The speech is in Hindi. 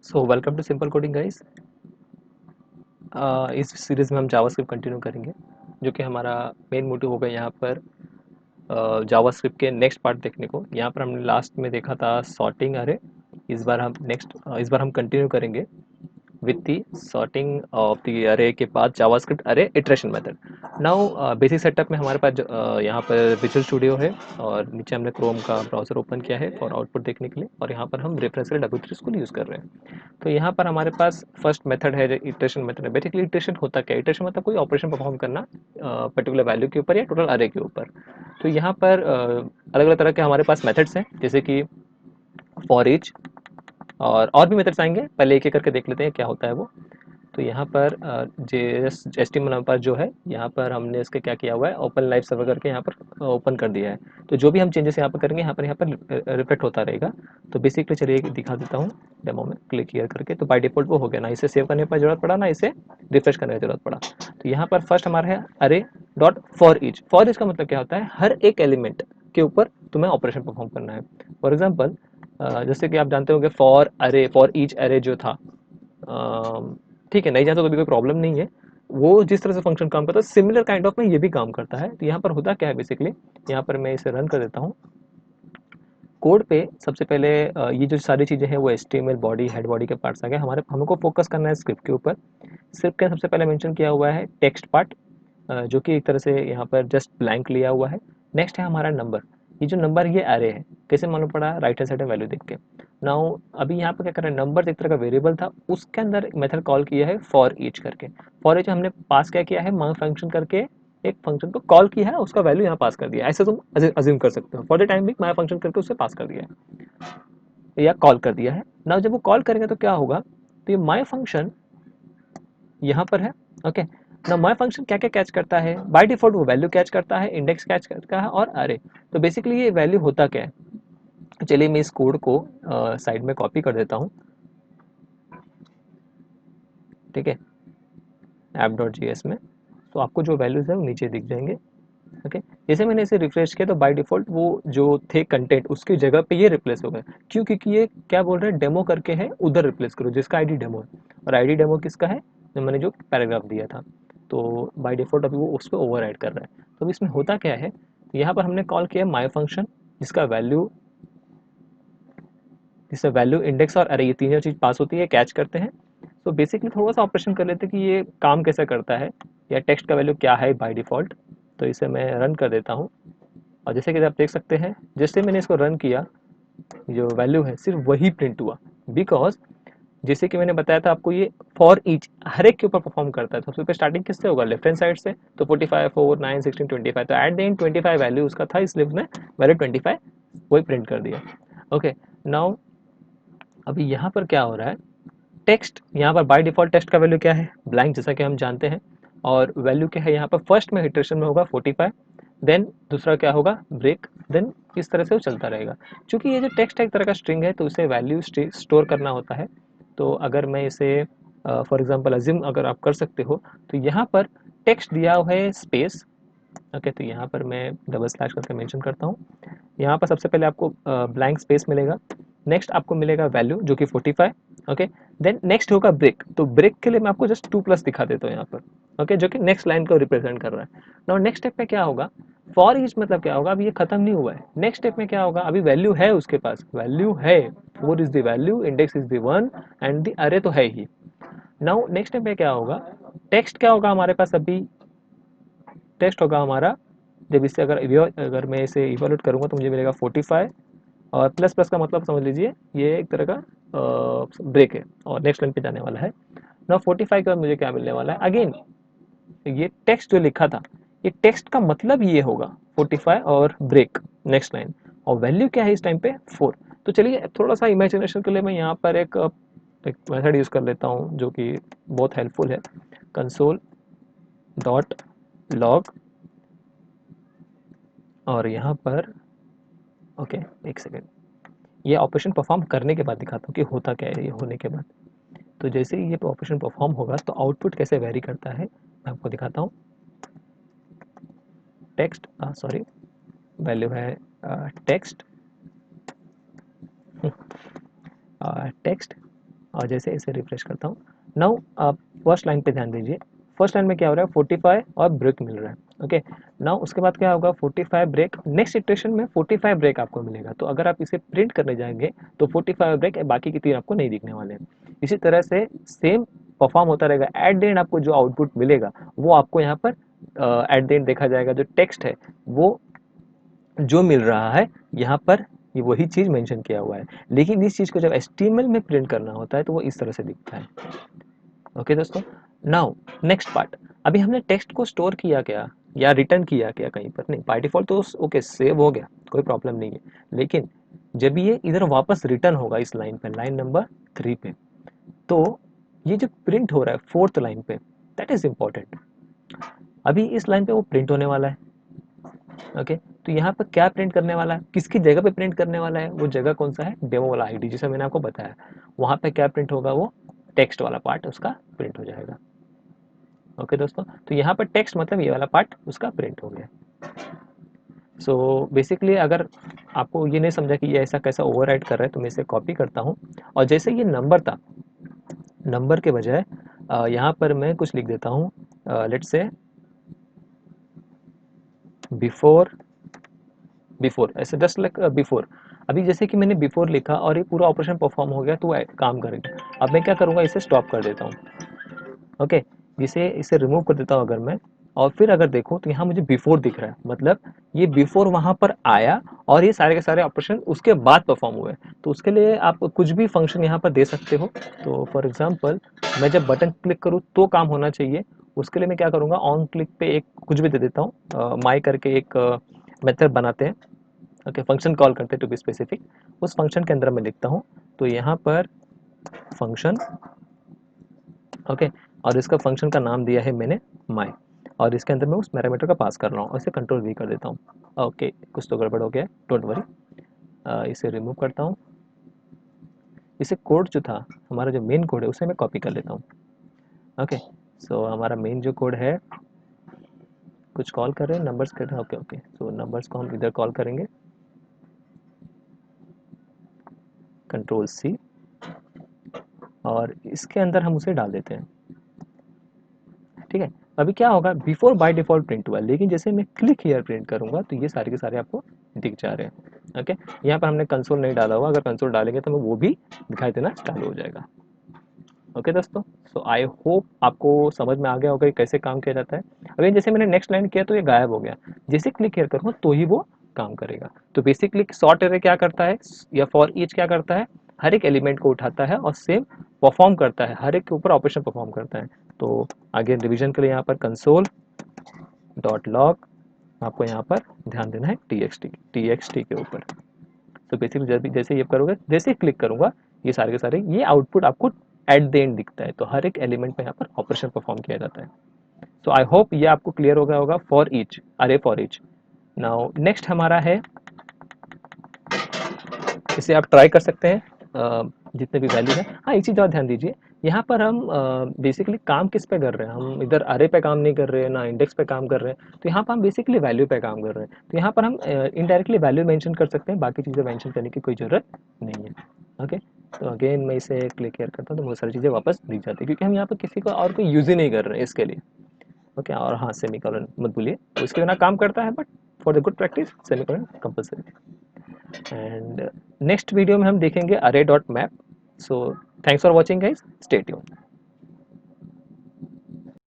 So welcome to simple coding guys. इस सीरीज़ में हम जावास्क्रिप्ट कंटिन्यू करेंगे, जो कि हमारा मेन मोटिव होगा यहाँ पर जावास्क्रिप्ट के नेक्स्ट पार्ट देखने को। यहाँ पर हमने लास्ट में देखा था सॉर्टिंग अरे। इस बार हम कंटिन्यू करेंगे with the sorting of the array के बाद जावास्क्रिप्ट अरे iteration method. Now basic setup में हमारे पास यहाँ पर विजुअल स्टूडियो है और नीचे हमने क्रोम का ब्राउज़र ओपन किया है फॉर आउटपुट देखने के लिए, और यहाँ पर हम रेफरेंस के W3 स्कूल यूज़ कर रहे हैं। तो यहाँ पर हमारे पास फर्स्ट मेथड है, इटरेशन मेथड है। बेसिकली इटरेशन होता क्या है? इटरेशन मतलब कोई ऑपरेशन परफॉर्म करना पर्टिकुलर वैल्यू के ऊपर या टोटल अरे के ऊपर। तो यहाँ पर अलग अलग तरह के हमारे पास मेथड्स हैं, जैसे कि फॉर ईच और भी मेथड्स आएंगे। पहले एक एक करके देख लेते हैं क्या होता है वो। तो यहाँ पर HTML हमारे पास जो है, यहाँ पर हमने इसके क्या किया हुआ है, ओपन लाइव सर्वर करके यहाँ पर ओपन कर दिया है। तो जो भी हम चेंजेस यहाँ पर करेंगे यहाँ पर रिफ्लेक्ट होता रहेगा। तो बेसिकली चलिए दिखा देता हूँ डेमो में क्लिक किया करके। तो बाय डिफॉल्ट वो हो गया, ना इसे सेव करने पर जरूरत पड़ा, ना इसे रिफ्रेश करने की जरूरत पड़ा। तो यहाँ पर फर्स्ट हमारा है अरे dot for each. For each का मतलब क्या होता है? हर एक एलिमेंट के ऊपर तुम्हें ऑपरेशन परफॉर्म करना है। फॉर एग्जाम्पल जैसे कि आप जानते होंगे फॉर अरे, फॉर ईच अरे जो था, ठीक है, नहीं जानते तो भी कोई प्रॉब्लम नहीं है। वो जिस तरह से फंक्शन काम करता है सिमिलर काइंड ऑफ में ये भी काम करता है। तो यहाँ पर होता क्या है बेसिकली, यहाँ पर मैं इसे रन कर देता हूँ। कोड पे सबसे पहले ये जो सारी चीज़ें हैं वो HTML बॉडी हेड बॉडी के पार्ट्स आ गए हमारे। हमको फोकस करना है स्क्रिप्ट के ऊपर। स्क्रिप्ट का सबसे पहले मेंशन किया हुआ है टेक्स्ट पार्ट, जो कि एक तरह से यहाँ पर जस्ट ब्लैंक लिया हुआ है। नेक्स्ट है हमारा नंबर। ये जो नंबर ये एरे है, कैसे मालूम पड़ा? राइट हैंड साइड में वैल्यू देख के। नाउ अभी यहाँ पर क्या कर रहे हैं, नंबर एक तरह का वेरिएबल था, उसके अंदर मेथड कॉल किया है फॉर ईच करके। फॉर ईच हमने पास क्या किया है, मांग फंक्शन करके एक फंक्शन को कॉल किया है, उसका वैल्यू यहाँ पास कर दिया है। ऐसे तुम अज्यूम कर सकते हो। फॉर द टाइम भी माय फंक्शन करके उसे पास कर दिया है या कॉल कर दिया है। नाउ जब वो कॉल करेंगे तो क्या होगा, तो ये माय फंक्शन यहाँ पर है। ओके, ना माय फंक्शन क्या क्या कैच करता है? बाय डिफॉल्ट वो वैल्यू कैच करता है, इंडेक्स कैच करता है और अरे। तो बेसिकली ये वैल्यू होता क्या है, चलिए मैं इस कोड को साइड में कॉपी कर देता हूँ। ठीक है, app.js में। तो आपको जो वैल्यूज है वो नीचे दिख जाएंगे। ओके, जैसे मैंने इसे रिफ्रेश किया तो बाय डिफॉल्ट वो जो थे कंटेंट उसकी जगह पे ये रिप्लेस हो गए। क्यों? क्योंकि ये क्या बोल रहे हैं, डेमो करके है, उधर रिप्लेस करो जिसका आईडी डेमो है। और आईडी डेमो किसका है? जो मैंने जो पैराग्राफ दिया था। तो बाय डिफॉल्ट अभी वो उस पर ओवर कर रहा है। तो इसमें होता क्या है, यहाँ पर हमने कॉल किया माई फंक्शन, जिसका वैल्यू, जिससे वैल्यू इंडेक्स और अरे ये तीनों चीज पास होती है, कैच करते हैं। तो बेसिकली थोड़ा सा ऑपरेशन कर लेते हैं कि ये काम कैसे करता है, या टेक्स्ट का वैल्यू क्या है बाय डिफॉल्ट। तो इसे मैं रन कर देता हूँ। और जैसे कि आप देख सकते हैं, जैसे मैंने इसको रन किया, जो वैल्यू है सिर्फ वही प्रिंट हुआ। बिकॉज जैसे कि मैंने बताया था आपको, ये फॉर ईच हर एक के ऊपर परफॉर्म करता है। तो सबसे पहले स्टार्टिंग किससे होगा? लेफ्ट हैंड साइड से। तो 45 4 9 16 25, तो एट द एंड 25 वैल्यू उसका था, इसलिए उसने वैल्यू 25 वही प्रिंट कर दिया। ओके, नाउ अभी यहाँ पर क्या हो रहा है, टेक्स्ट यहाँ पर बाय डिफॉल्ट टेक्स्ट का वैल्यू क्या है? ब्लैंक, जैसा कि हम जानते हैं। और वैल्यू क्या है यहाँ पर? फर्स्ट में इटरेशन में होगा 45, देन दूसरा क्या होगा? ब्रेक, देन इस तरह से वो चलता रहेगा। क्योंकि ये जो टेक्स्ट एक तरह का स्ट्रिंग है, तो उसे वैल्यू स्टोर करना होता है। तो अगर मैं इसे फॉर एग्जांपल अज्यूम अगर आप कर सकते हो, तो यहाँ पर टेक्स्ट दिया हुआ है स्पेस। ओके, तो यहाँ पर मैं डबल स्लैश करके मेंशन करता हूँ। यहाँ पर सबसे पहले आपको ब्लैंक स्पेस मिलेगा। नेक्स्ट आपको मिलेगा वैल्यू जो कि 45। ओके, देन नेक्स्ट होगा ब्रेक। तो ब्रेक के लिए मैं आपको जस्ट 2+ दिखा देता हूँ यहाँ पर। ओके, जो कि नेक्स्ट लाइन को रिप्रेजेंट कर रहा है। नाउ नेक्स्ट स्टेप में क्या होगा, फॉर ईच मतलब क्या होगा, अभी ये खत्म नहीं हुआ है। नेक्स्ट स्टेप में क्या होगा, अभी वैल्यू है, उसके पास वैल्यू है, 4 is the value, index is the 1 and the अरे तो है ही। नाउ नेक्स्ट स्टेप में क्या होगा, टेक्स्ट क्या होगा हमारे पास? अभी टेक्स्ट होगा हमारा, जब इससे अगर मैं इसे इवोल्यूट करूंगा तो मुझे मिलेगा 45, और प्लस प्लस का मतलब समझ लीजिए ये एक तरह का ब्रेक है और नेक्स्ट लाइन पे जाने वाला है। ना 45 के बाद मुझे क्या मिलने वाला है? अगेन ये टेक्स्ट जो लिखा था, ये टेक्स्ट का मतलब ये होगा 45 और ब्रेक, नेक्स्ट लाइन। और वैल्यू क्या है इस टाइम पे? 4। तो चलिए थोड़ा सा इमेजिनेशन के लिए मैं यहाँ पर एक मेथड यूज कर लेता हूँ जो कि बहुत हेल्पफुल है। कंसोल डॉट लॉग, और यहाँ पर ओके, एक सेकेंड, ये ऑपरेशन परफॉर्म करने के बाद दिखाता हूँ कि होता क्या है ये होने के बाद। तो जैसे ही ये ऑपरेशन परफॉर्म होगा तो आउटपुट कैसे वेरी करता है मैं आपको दिखाता हूँ। टेक्स्ट, सॉरी, वैल्यू है टेक्स्ट, टेक्स्ट और जैसे इसे रिफ्रेश करता हूँ, नाउ आप फर्स्ट लाइन पे ध्यान दीजिए। फर्स्ट लाइन में क्या हो रहा है, 45 और ब्रेक मिल रहा है। ओके, नाउ उसके बाद क्या होगा, 45 ब्रेक, नेक्स्ट इटरेशन में 45 ब्रेक आपको मिलेगा। तो अगर आप इसे प्रिंट करने जाएंगे तो 45 ब्रेक, बाकी के 3 आपको नहीं दिखने वाले हैं। इसी तरह से सेम परफॉर्म होता रहेगा। एट द एंड आपको जो आउटपुट मिलेगा वो आपको यहाँ पर एट द एंड देखा जाएगा। जो टेक्स्ट है वो जो मिल रहा है यहाँ पर, ये वही चीज़ मेंशन किया हुआ है। लेकिन इस चीज़ को जब HTML में प्रिंट करना होता है तो वो इस तरह से दिखता है। ओके दोस्तों, नाउ नेक्स्ट पार्ट। अभी हमने टेक्स्ट को स्टोर किया क्या या रिटर्न किया क्या कहीं पर, नहीं, बाय डिफॉल्ट तो ओके सेव हो गया, कोई प्रॉब्लम नहीं है। लेकिन जब ये इधर वापस रिटर्न होगा इस लाइन पे, लाइन नंबर 3 पे, तो ये जो प्रिंट हो रहा है फोर्थ लाइन पे, दैट इज इंपॉर्टेंट। अभी इस लाइन पे वो प्रिंट होने वाला है। ओके, तो यहाँ पर क्या प्रिंट करने वाला है, किसकी जगह पे प्रिंट करने वाला है, वो जगह कौन सा है, डेमो वाला आईडी, जैसा मैंने आपको बताया। वहाँ पे क्या प्रिंट होगा, वो टेक्स्ट वाला पार्ट उसका प्रिंट हो जाएगा। ओके दोस्तों, तो यहाँ पर टेक्स्ट मतलब ये वाला पार्ट उसका प्रिंट हो गया। सो बेसिकली अगर आपको ये नहीं समझा कि ये ऐसा कैसा ओवरराइड कर रहा है, तो मैं इसे कॉपी करता हूँ। और जैसे ये नंबर था, नंबर के बजाय यहाँ पर मैं कुछ लिख देता हूँ, लेट्स से बिफोर, बिफोर, ऐसे जस्ट लाइक बिफोर। अभी जैसे कि मैंने बिफोर लिखा और ये पूरा ऑपरेशन परफॉर्म हो गया, तो काम करेगा। अब मैं क्या करूँगा, इसे स्टॉप कर देता हूँ। ओके, इसे इसे रिमूव कर देता हूँ अगर मैं, और फिर अगर देखो तो यहाँ मुझे बिफोर दिख रहा है, मतलब ये बिफोर वहाँ पर आया और ये सारे के सारे ऑपरेशन उसके बाद परफॉर्म हुए। तो उसके लिए आप कुछ भी फंक्शन यहाँ पर दे सकते हो। तो फॉर एग्जांपल मैं जब बटन क्लिक करूँ तो काम होना चाहिए, उसके लिए मैं क्या करूँगा, ऑन क्लिक पे एक कुछ भी दे देता हूँ, माई करके एक मेथड बनाते हैं। ओके, फंक्शन कॉल करते हैं टू बी स्पेसिफिक। उस फंक्शन के अंदर मैं लिखता हूँ, तो यहाँ पर फंक्शन, ओके, और इसका फंक्शन का नाम दिया है मैंने माई, और इसके अंदर मैं उस पैरामीटर का पास कर रहा हूँ, और इसे कंट्रोल वी कर देता हूँ। ओके, कुछ तो गड़बड़ हो गया, डोंट वरी। इसे रिमूव करता हूँ। इसे कोड जो था, हमारा जो मेन कोड है, उसे मैं कॉपी कर लेता हूँ। ओके, सो हमारा मेन जो कोड है, कुछ कॉल कर रहे हैं, नंबर्स कर रहे हैं। ओके ओके, सो नंबर्स को हम इधर कॉल करेंगे, कंट्रोल सी, और इसके अंदर हम उसे डाल देते हैं। ठीक है, अभी क्या होगा, बिफोर बाय डिफॉल्ट प्रिंट हुआ, लेकिन जैसे मैं क्लिक हियर प्रिंट करूंगा तो ये सारे के सारे आपको दिख जा रहे हैं। ओके, यहाँ पर हमने कंसोल नहीं डाला हुआ, अगर कंसोल डालेंगे तो वो भी दिखाई देना चालू हो जाएगा। ओके दोस्तों, सो आई होप आपको समझ में आ गया होगा कि कैसे काम किया जाता है। अभी जैसे मैंने नेक्स्ट लाइन किया तो ये गायब हो गया, जैसे क्लिक हियर करूँगा तो ही वो काम करेगा। तो बेसिकली सॉर्ट एरे क्या करता है, या फॉर ईच क्या करता है, हर एक एलिमेंट को उठाता है और सेम परफॉर्म करता है, हर एक के ऊपर ऑपरेशन परफॉर्म करता है। तो आगे रिवीजन के लिए यहाँ पर कंसोल डॉट लॉग, आपको यहाँ पर ध्यान देना है टी एक्स टी के ऊपर। तो बेसिकली जब जैसे ये करोगे, जैसे क्लिक करूंगा, ये सारे के सारे ये आउटपुट आपको एट द एंड दिखता है। तो हर एक एलिमेंट में यहाँ पर ऑपरेशन परफॉर्म किया जाता है। तो आई होप ये आपको क्लियर हो गया होगा, फॉर ईच, अरे फॉर ईच। नाउ नेक्स्ट हमारा है, इसे आप ट्राई कर सकते हैं, जितने भी वैल्यू है। हाँ, एक चीज़ और ध्यान दीजिए, यहाँ पर हम बेसिकली काम किस पे कर रहे हैं, हम इधर अरे पे काम नहीं कर रहे हैं, ना इंडेक्स पे काम कर रहे हैं। तो यहाँ पर हम बेसिकली वैल्यू पे काम कर रहे हैं। तो यहाँ पर हम इनडायरेक्टली वैल्यू मेंशन कर सकते हैं, बाकी चीज़ें मेंशन करने की कोई ज़रूरत नहीं है। ओके, तो अगेन मैं इसे क्लिक केयर करता हूँ तो बहुत सारी चीज़ें वापस दिख जाती है, क्योंकि हम यहाँ पर किसी को और कोई यूज़ ही नहीं कर रहे हैं इसके लिए। ओके, और हाँ, सेमीकोलन मत भूलिए, तो इसके बिना काम करता है, but for the good practice semicolon compulsory. And next video में हम देखेंगे अरे dot map. So thanks for watching guys, stay tuned.